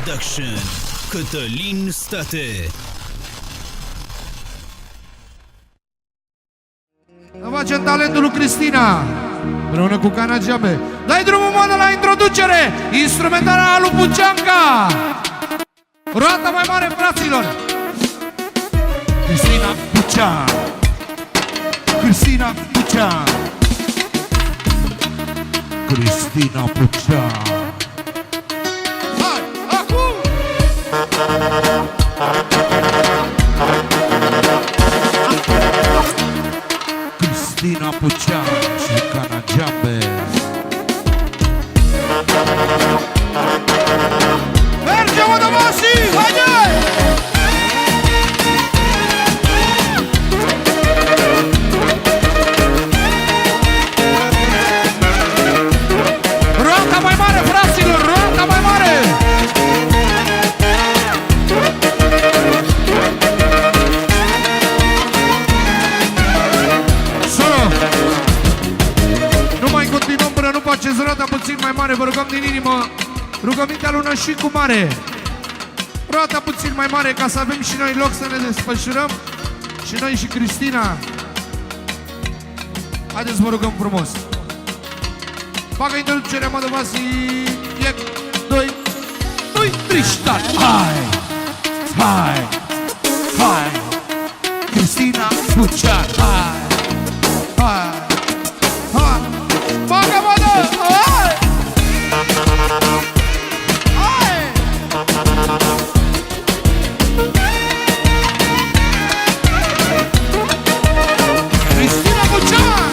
Production, Cătălin State. Facem talentul lui Cristina împreună cu Cana Giabe. Dai drumul, mă, de la introducere. Instrumentarea lui Puceanca. Roata mai mare, fraților. Cristina Pucean. Cristina Pucean. Cristina Pucean. Hai, acum! Cristina Pucean și Cana Giabe. Merge, mă, de Masi! Haide! Roata mai mare, fraților! Roata mai mare! Nu mai continuăm până nu faceți roata puțin mai mare. Vă rugăm din inimă, rugămintea lună și cu mare. Roata puțin mai mare ca să avem și noi loc să ne desfășurăm. Și noi și Cristina. Haideți, vă rugăm frumos. Facă introducerea, mă, de Vasi. 1, 2, 3, start. Hai, hai, hai. Cristina Pucean, hai, hai, hai. Facă, mă, de, hai, hai. Cristina Pucean.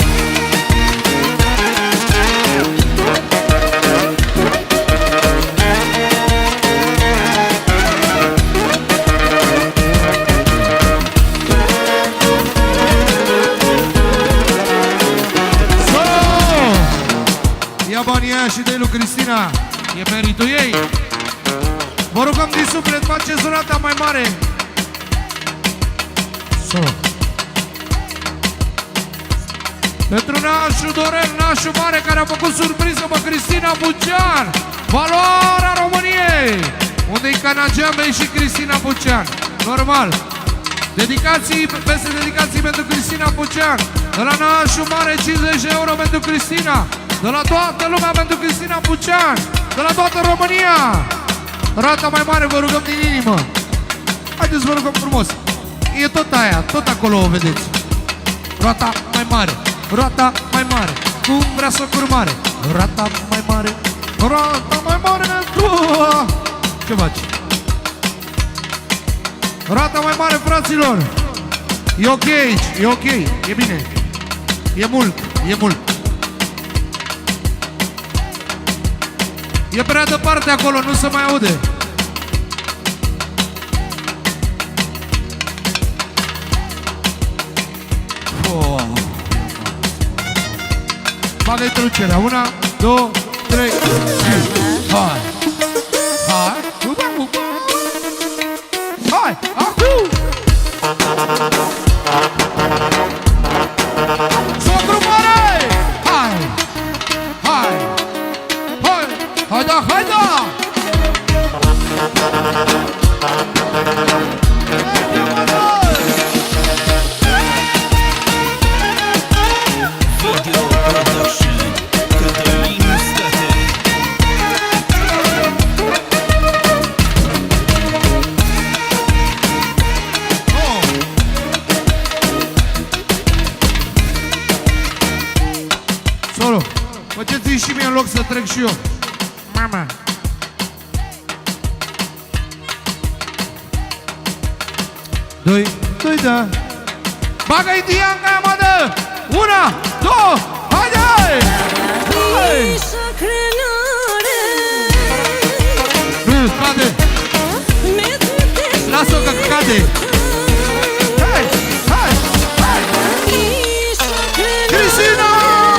Ia banii aia și dă-i lui Cristina. E meritul ei. Vă rugăm din suflet, faceți roata mai mare. Pentru nașul Dorel, nașul mare, care a făcut surpriză pe Cristina Pucean. Valoarea României. Unde-i Cana Giabe și Cristina Pucean. Normal. Dedicații, peste dedicații pentru Cristina Pucean. De la nașul mare 50 de euro pentru Cristina. De la toată lumea pentru Cristina Pucean. De la toată România. Roata mai mare, vă rugăm din inimă. Haideți, vă rugăm frumos. E tot aia, tot acolo o vedeți. Roata mai mare, roata mai mare. Cum vrea să curmare. Roata mai mare, roata mai mare. Ce faci? Roata mai mare, fraților. E ok aici, e ok, e bine. E mult, e mult. E prea departe acolo, nu se mai aude. Bagă introducerea. 1, 2, 3. Hai. Hai. Hai. Acum. Socru mare. Hai. Hai. Hai. Haida, haida. Video Production, Cătălin State. Solo, faceți-i și mie în loc să trec și eu. Mama. Doi, da. Bagă-i Dianca, mă, dă! 1, 2, haide! Hai! Nu, cade! Lasă-o că cade! Hai, hai, hai! Cristina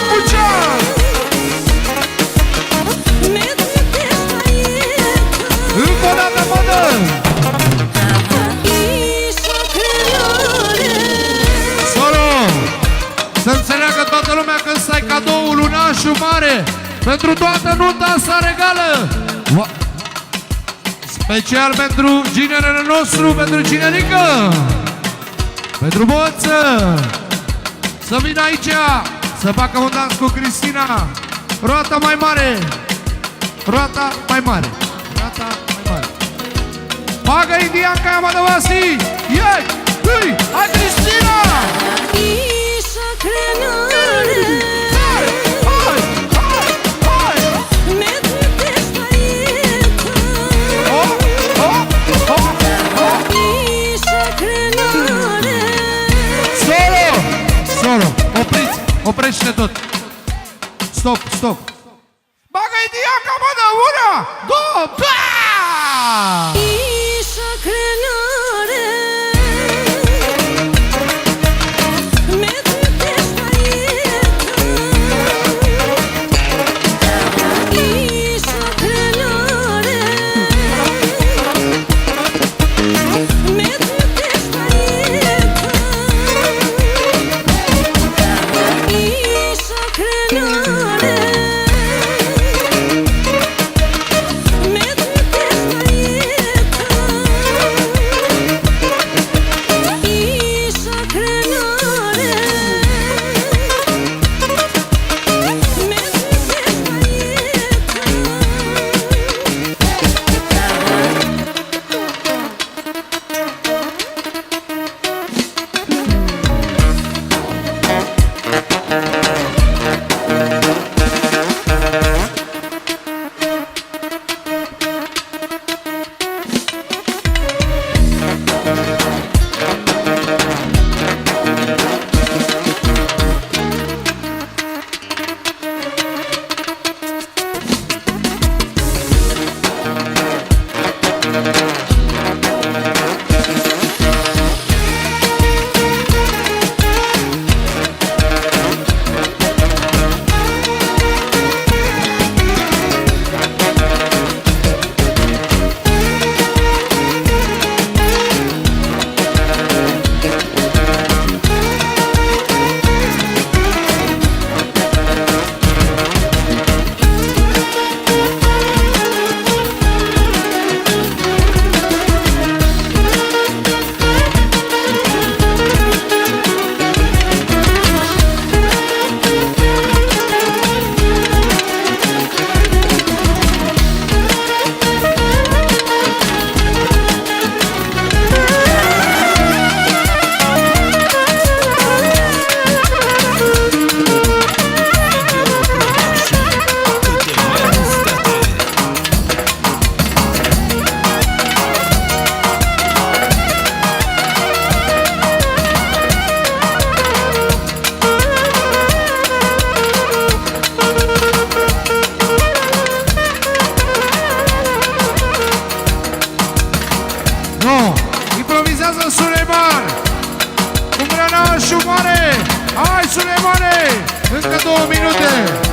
Pucean! Încă o dată, mă, dă! Să înțeleagă toată lumea că ăsta e cadoul lui nașul mare. Pentru toată nunta asta regală. Special pentru ginerele nostru, pentru ginerică, pentru boță. Să vină aici, să facă un dans cu Cristina. Roata mai mare, roata mai mare, roata mai mare. Bagă indian ca ama de vasi. Iei, ui, hai Cristina! Isha krenare Oprește tot. Stop, stop. Bagă-i diaca, mă, de una, două, pa! Isha krenare Improvizează Suleiman cu mâna și mare. Hai Suleimane, încă 2 minute.